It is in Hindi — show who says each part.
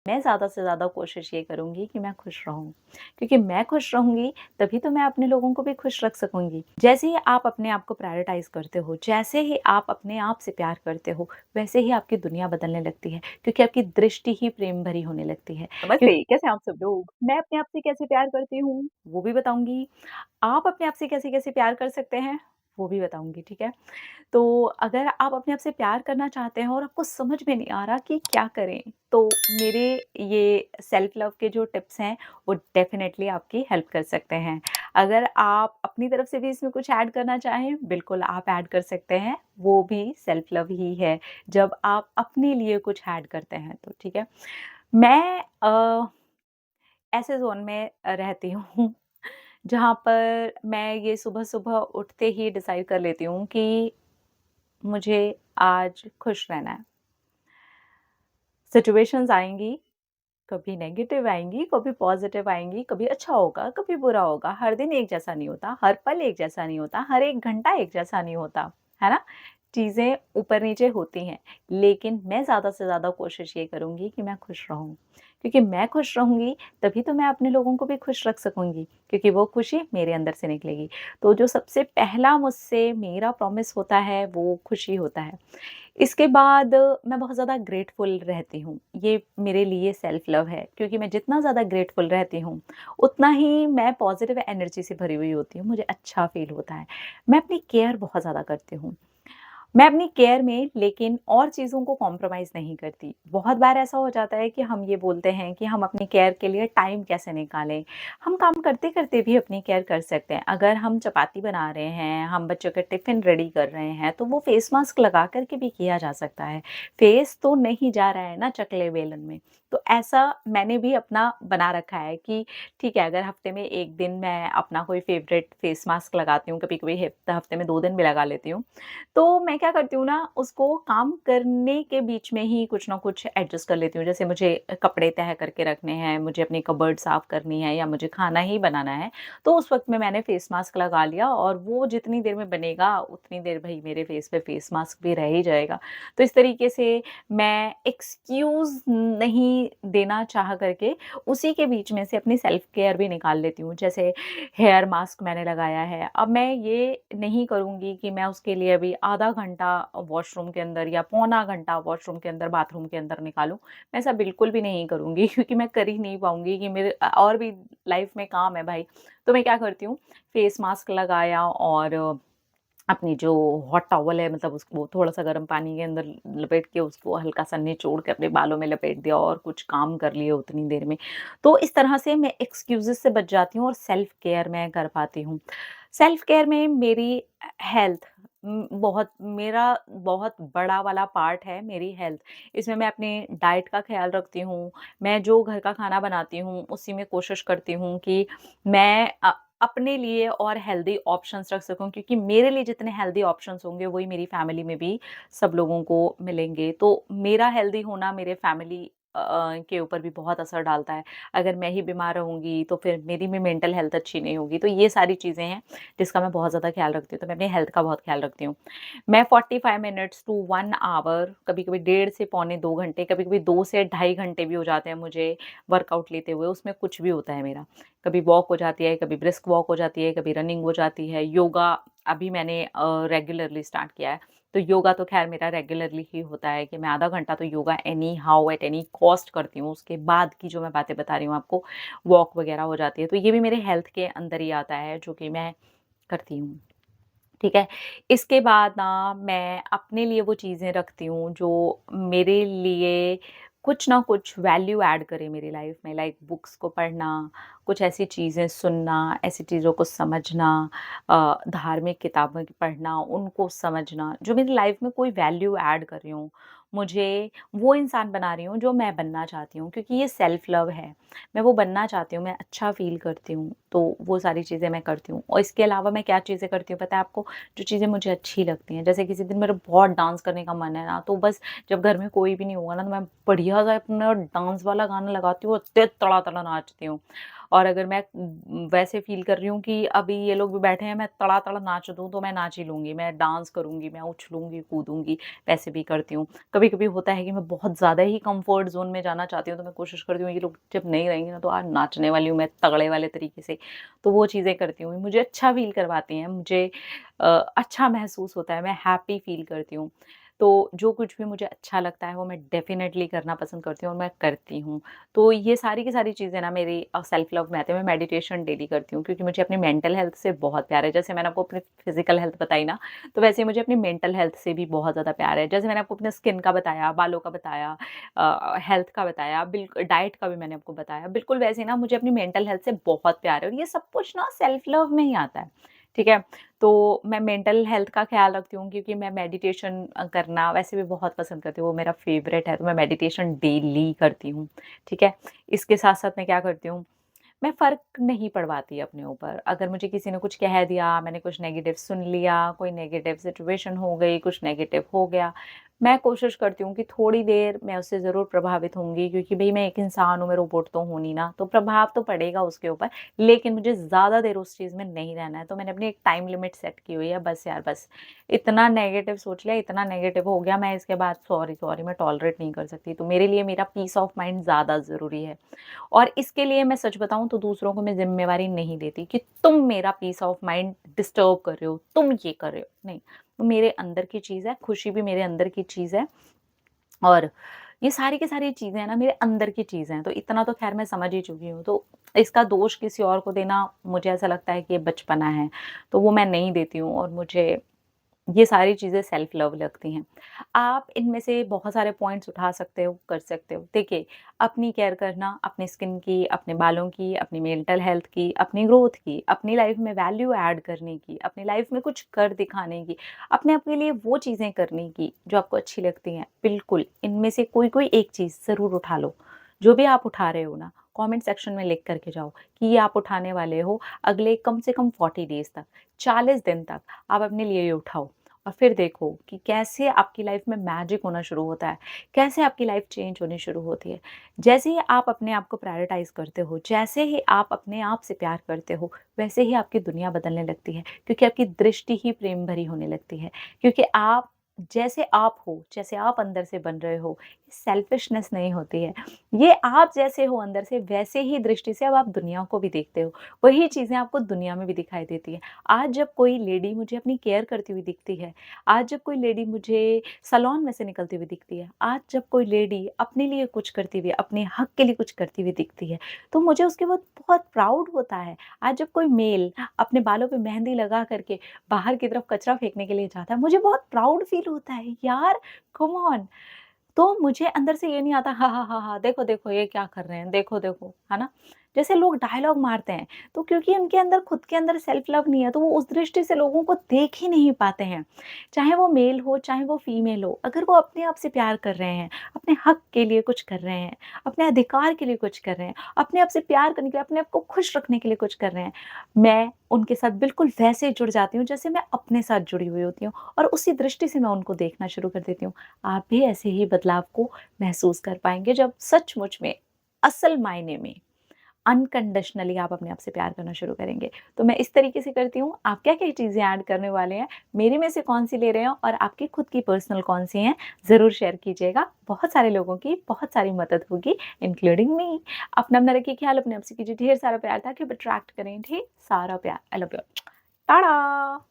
Speaker 1: मैं ज़्यादा से ज़्यादा कोशिश ये करूँगी कि मैं खुश रहूँ, क्योंकि मैं खुश रहूँगी तभी तो मैं अपने लोगों को भी खुश रख सकूँगी। जैसे ही आप अपने आप को प्रायोरिटाइज़ करते हो, जैसे ही आप अपने आप से प्यार करते हो, वैसे ही आपकी दुनिया बदलने लगती है, क्योंकि आपकी दृष्टि ही प्रेम भरी होने लगती है। क्यों
Speaker 2: नमस्ते, कैसे हैं आप सब लोग? मैं अपने आप से कैसे प्यार करती हूँ?
Speaker 1: वो भी बताऊँगी, आप अपने आप से कैसे-कैसे प्यार कर सकते हैं, वो भी बताऊँगी, ठीक है? तो अगर आप अपने आप से प्यार करना चाहते हैं और आपको समझ में नहीं आ रहा कि क्या करें, तो मेरे ये सेल्फ लव के जो टिप्स हैं, वो डेफ़िनेटली आपकी हेल्प कर सकते हैं। अगर आप अपनी तरफ से भी इसमें कुछ ऐड करना चाहें, बिल्कुल आप ऐड कर सकते हैं, वो भी सेल्फ लव ही है, जब आप अपने लिए कुछ ऐड करते हैं तो, ठीक है? मैं ऐसे ज़ोन में रहती हूँ जहाँ पर मैं ये सुबह-सुबह उठते ही डिसाइड कर लेती हूँ कि मुझे आज खुश रहना है। सिचुएशंस आएँगी, कभी नेगेटिव आएँगी, कभी पॉज़िटिव आएँगी, कभी अच्छा होगा, कभी बुरा होगा। हर दिन एक जैसा नहीं होता, हर पल एक जैसा नहीं होता, हर 1 घंटा एक जैसा नहीं होता, है ना? चीज़ें ऊपर-नीचे होती हैं, लेकिन मैं ज़्यादा से ज़्यादा कोशिश ये करूँगी कि मैं खुश रहूँ। क्योंकि मैं खुश रहूँगी, तभी तो मैं अपने लोगों को भी खुश रख सकूँगी, क्योंकि वो खुशी मेरे अंदर से निकलेगी। तो जो सबसे पहला मुझसे मेरा प्रॉमिस होता है, वो खुशी होता है। इसके बाद मैं बहुत ज़्यादा ग्रेटफुल रहती हूँ। ये मेरे लिए सेल्फ लव है, क्योंकि मैं जितना ज़्यादा ग्रेटफुल रहती हूँ, उतना ही मैं पॉज़िटिव एनर्जी से भरी हुई होती हूँ, मुझे अच्छा फ़ील होता है। मैं अपनी केयर बहुत ज़्यादा करती हूँ। मैं अपनी केयर में लेकिन और चीज़ों को कॉम्प्रोमाइज़ नहीं करती। बहुत बार ऐसा हो जाता है कि हम ये बोलते हैं कि हम अपनी केयर के लिए टाइम कैसे निकालें? हम काम करते-करते भी अपनी केयर कर सकते हैं। अगर हम चपाती बना रहे हैं, हम बच्चों के टिफ़िन रेडी कर रहे हैं, तो वो फ़ेस मास्क लगा कर के भी किया जा सकता है। फ़ेस तो नहीं जा रहा है ना चकले बेलन में। तो ऐसा मैंने भी अपना बना रखा है कि ठीक है, अगर हफ़्ते में 1 दिन मैं अपना कोई फ़ेवरेट फ़ेस मास्क लगाती हूँ, कभी-कभी हफ़्ते में 2 दिन भी लगा लेती हूँ। तो मैं क्या करती हूँ ना, उसको काम करने के बीच में ही कुछ ना कुछ एडजस्ट कर लेती हूँ। जैसे मुझे कपड़े तह करके रखने हैं, मुझे अपनी कबर्ड साफ़ करनी है या मुझे खाना ही बनाना है, तो उस वक़्त में मैंने फ़ेस मास्क लगा लिया और वो जितनी देर में बनेगा, उतनी देर भई मेरे फ़ेस पे फ़ेस मास्क भी रह ही जाएगा। तो इस तरीके से मैं एक्सक्यूज़ नहीं देना चाह करके उसी के बीच में से अपनी सेल्फ केयर भी निकाल लेती हूँ। जैसे हेयर मास्क मैंने लगाया है, अब मैं ये नहीं करूँगी कि मैं उसके लिए अभी आधा घंटा वॉशरूम के अंदर या पौना घंटा वॉशरूम के अंदर, बाथरूम के अंदर निकालूँ। मैं ऐसा बिल्कुल भी नहीं करूँगी क्योंकि मैं कर ही नहीं पाऊँगी कि मेरे और भी लाइफ़ में काम है भाई। तो मैं क्या करती हूँ, फेस मास्क लगाया और अपनी जो हॉट टॉवल है मतलब उसको थोड़ा-सा गर्म पानी के अंदर लपेट के उसको हल्का-सा निचोड़ के अपने बालों में लपेट दिया और कुछ काम कर लिए उतनी देर में। तो इस तरह से मैं एक्सक्यूज़ेज़ से बच जाती हूँ और सेल्फ केयर मैं कर पाती हूँ। सेल्फ केयर में मेरी हेल्थ बहुत मेरा बहुत बड़ा वाला पार्ट है मेरी हेल्थ। इसमें मैं अपनी डाइट का ख़्याल रखती हूँ। मैं जो घर का खाना बनाती हूँ, उसी में कोशिश करती हूँ कि मैं अपने लिए और हेल्दी ऑप्शंस रख सकूँ क्योंकि मेरे लिए जितने हेल्दी ऑप्शंस होंगे, वही मेरी फैमिली में भी सब लोगों को मिलेंगे। तो मेरा हेल्दी होना मेरे फैमिली के ऊपर भी बहुत असर डालता है। अगर मैं ही बीमार रहूँगी, तो फिर मेरी भी मेंटल हेल्थ अच्छी नहीं होगी। तो ये सारी चीज़ें हैं, जिसका मैं बहुत ज़्यादा ख़्याल रखती हूँ। तो मैं अपनी हेल्थ का बहुत ख़्याल रखती हूँ। मैं 45 मिनट्स टू 1 आवर कभी-कभी डेढ़ से पौने 2 घंटे, कभी-कभी 2 से ढाई घंटे भी हो जाते हैं मुझे वर्कआउट लेते हुए, उसमें कुछ भी होता है मेरा। कभी वॉक हो जाती है, कभी ब्रिस्क वॉक हो जाती है, कभी रनिंग हो जाती है, योगा अभी मैंने रेगुलरली स्टार्ट किया है। तो योगा तो ख़ैर मेरा रेगुलरली ही होता है कि मैं आधा घंटा तो yoga any how at any cost करती हूँ। उसके बाद की जो मैं बातें बता रही हूँ आपको, वॉक वग़ैरह हो जाती है। तो ये भी मेरे हेल्थ के अंदर ही आता है, जो कि मैं करती हूँ। ठीक है? इसके बाद ना मैं अपने लिए वो चीज़ें रखती हूँ जो मेरे लिए कुछ ना कुछ वैल्यू ऐड करे मेरी लाइफ़ में लाइक बुक्स को पढ़ना, कुछ ऐसी चीज़ें सुनना, ऐसी चीज़ों को समझना धार्मिक किताबें पढ़ना, उनको समझना, जो मेरी लाइफ़ में कोई वैल्यू ऐड कर रही हूँ। मुझे वो इंसान बना रही हूँ जो मैं बनना चाहती हूँ क्योंकि ये सेल्फ लव है। मैं वो बनना चाहती हूँ, मैं अच्छा फ़ील करती हूँ, तो वो सारी चीज़ें मैं करती हूँ। और इसके अलावा मैं क्या चीज़ें करती हूँ पता है आपको? जो चीज़ें मुझे अच्छी लगती हैं। जैसे किसी दिन मेरा बहुत डांस करने का मन है ना, तो बस जब घर में कोई भी नहीं होगा ना, तो मैं बढ़िया-सा अपना डांस वाला गाना लगाती हूँ और तेज़ तड़ा-तड़ा नाचती हूँ। और अगर मैं वैसे फ़ील कर रही हूँ कि अभी ये लोग भी बैठे हैं, मैं तड़ा-तड़ नाच दूँ, तो मैं नाच ही लूँगी, मैं डांस करूँगी, मैं उछलूँगी, कूदूँगी, वैसे भी करती हूँ। कभी-कभी होता है कि मैं बहुत ज़्यादा ही कम्फ़र्ट ज़ोन में जाना चाहती हूँ, तो मैं कोशिश करती हूँ ये लोग जब नहीं रहेंगे ना, तो आज नाचने वाली हूँ मैं तगड़े वाले तरीके से। तो वो चीज़ें करती हूँ, मुझे अच्छा फ़ील करवाती हैं, मुझे अ, अच्छा महसूस होता है, मैं हैप्पी फ़ील करती हूँ। तो जो कुछ भी मुझे अच्छा लगता है वो मैं डेफ़िनेटली करना पसंद करती हूँ और मैं करती हूँ। तो ये सारी की सारी चीज़ें ना मेरी सेल्फ लव में आती है। मैं मेडिटेशन डेली करती हूँ क्योंकि मुझे अपनी मेंटल हेल्थ से बहुत प्यार है। जैसे मैंने आपको अपनी फिज़िकल हेल्थ बताई ना, तो वैसे ही मुझे अपनी मेंटल हेल्थ से भी बहुत ज़्यादा प्यार है। जैसे मैंने आपको अपने स्किन का बताया, बालों का बताया, हेल्थ का बताया, डाइट का भी मैंने आपको बताया। बिल्कुल वैसे ही ना मुझे अपनी मेंटल हेल्थ से बहुत प्यार है और ये सब कुछ ना सेल्फ लव में ही आता है। ठीक है? तो मैं मेंटल हेल्थ का ख़्याल रखती हूँ क्योंकि मैं मेडिटेशन करना वैसे भी बहुत पसंद करती हूँ, वो मेरा फ़ेवरेट है, तो मैं मेडिटेशन डेली करती हूँ, ठीक है? इसके साथ-साथ मैं क्या करती हूँ, मैं फ़र्क नहीं पड़वाती अपने ऊपर। अगर मुझे किसी ने कुछ कह दिया, मैंने कुछ नेगेटिव सुन लिया, कोई नेगेटिव सिचुएशन हो गई, कुछ नेगेटिव हो गया, मैं कोशिश करती हूँ कि थोड़ी देर मैं उससे ज़रूर प्रभावित होंगी क्योंकि भई मैं एक इंसान हूँ, मैं रोबोट तो हूँ नहीं ना, तो प्रभाव तो पड़ेगा उसके ऊपर, लेकिन मुझे ज़्यादा देर उस चीज़ में नहीं रहना है। तो मैंने अपनी एक टाइम लिमिट सेट की हुई है, बस यार बस। इतना नेगेटिव सोच लिया, इतना नेगेटिव हो गया, मैं इसके बाद सॉरी मैं टॉलरेट नहीं कर सकती। तो मेरे लिए मेरा पीस ऑफ माइंड ज़्यादा ज़रूरी है। और इसके लिए मैं सच बताऊँ तो दूसरों को मैं ज़िम्मेवारी नहीं देती कि तुम मेरा पीस ऑफ माइंड डिस्टर्ब कर रहे हो, तुम ये कर रहे हो, नहीं। वो मेरे अंदर की चीज़ है, खुशी भी मेरे अंदर की चीज़ है और ये सारी की सारी चीज़ें हैं ना मेरे अंदर की चीज़ें हैं, तो इतना तो ख़ैर मैं समझ ही चुकी हूँ। तो इसका दोष किसी और को देना मुझे ऐसा लगता है कि ये बचपना है, तो वो मैं नहीं देती हूँ और मुझे ये सारी चीज़ें सेल्फ लव लगती हैं। आप इनमें से बहुत सारे पॉइंट्स उठा सकते हो, कर सकते हो। देखिए, अपनी केयर करना, अपनी स्किन की, अपने बालों की, अपनी मेंटल हेल्थ की, अपनी ग्रोथ की, अपनी लाइफ़ में वैल्यू ऐड करने की, अपनी लाइफ़ में कुछ कर दिखाने की, अपने आप के लिए वो चीज़ें करने की जो आपको अच्छी लगती हैं। बिल्कुल, इनमें से कोई-कोई एक चीज़ ज़रूर उठा लो। जो भी आप उठा रहे हो ना, कमेंट सेक्शन में लिख कर के जाओ कि ये आप उठाने वाले हो अगले कम से कम 40 डेज़ तक, 40 दिन तक आप अपने लिए ये उठाओ। और फिर देखो कि कैसे आपकी लाइफ में मैजिक होना शुरू होता है, कैसे आपकी लाइफ चेंज होनी शुरू होती है। जैसे ही आप अपने आप को प्रायोरिटाइज़ करते हो, जैसे ही आप अपने आप से प्यार करते हो, वैसे ही आपकी दुनिया बदलने लगती है क्योंकि आपकी दृष्टि ही प्रेम भरी होने लगती है। क्योंकि आप जैसे आप हो, जैसे आप अंदर से बन रहे हो, सेल्फिशनेस नहीं होती है। ये आप जैसे हो अंदर से, वैसे ही दृष्टि से अब आप दुनिया को भी देखते हो। वही चीज़ें आपको दुनिया में भी दिखाई देती हैं। आज जब कोई लेडी मुझे अपनी केयर करती हुई दिखती है, आज जब कोई लेडी मुझे सैलून में से निकलती हुई दिखती है, आज जब कोई लेडी अपने लिए कुछ करती हुई, अपने हक के लिए कुछ करती हुई दिखती है, तो मुझे उसके बाद बहुत प्राउड होता है। आज जब कोई मेल अपने बालों पे मेहंदी लगा करके बाहर की तरफ कचरा फेंकने के लिए जाता है, मुझे बहुत प्राउड फील होता है, यार कम ऑन। तो मुझे अंदर से ये नहीं आता हाँ, हाँ, हाँ, हाँ, देखो, देखो ये क्या कर रहे हैं, देखो, देखो, है ना? जैसे लोग डायलॉग मारते हैं, तो क्योंकि उनके अंदर खुद के अंदर सेल्फ लव नहीं है, तो वो उस दृष्टि से लोगों को देख ही नहीं पाते हैं। चाहे वो मेल हो, चाहे वो फीमेल हो, अगर वो अपने आप से प्यार कर रहे हैं, अपने हक के लिए कुछ कर रहे हैं, अपने अधिकार के लिए कुछ कर रहे हैं, अपने आप से प्यार करने के लिए, अपने आप को खुश रखने के लिए कुछ कर रहे हैं, मैं उनके साथ बिल्कुल वैसे जुड़ जाती हूँ, जैसे मैं अपने साथ जुड़ी हुई होती हूँ और उसी दृष्टि से मैं उनको देखना शुरू कर देती हूँ। आप भी ऐसे ही बदलाव को महसूस कर पाएँगे जब सचमुच में, असल मायने में, अनकंडीशनली आप अपने आप से प्यार करना शुरू करेंगे। तो मैं इस तरीके से करती हूँ, आप क्या-क्या चीज़ें ऐड करने वाले हैं, मेरी में से कौन-सी ले रहे हो और आपकी खुद की पर्सनल कौन-सी हैं, ज़रूर शेयर कीजिएगा। बहुत सारे लोगों की बहुत सारी मदद होगी, इंक्लूडिंग मी। अपना-अपना रखिए ख्याल, अपने आप से कीजिए ढेर सारा प्यार ताकि आप अट्रैक्ट करें ढेर सारा प्यार। I love you all. Tata!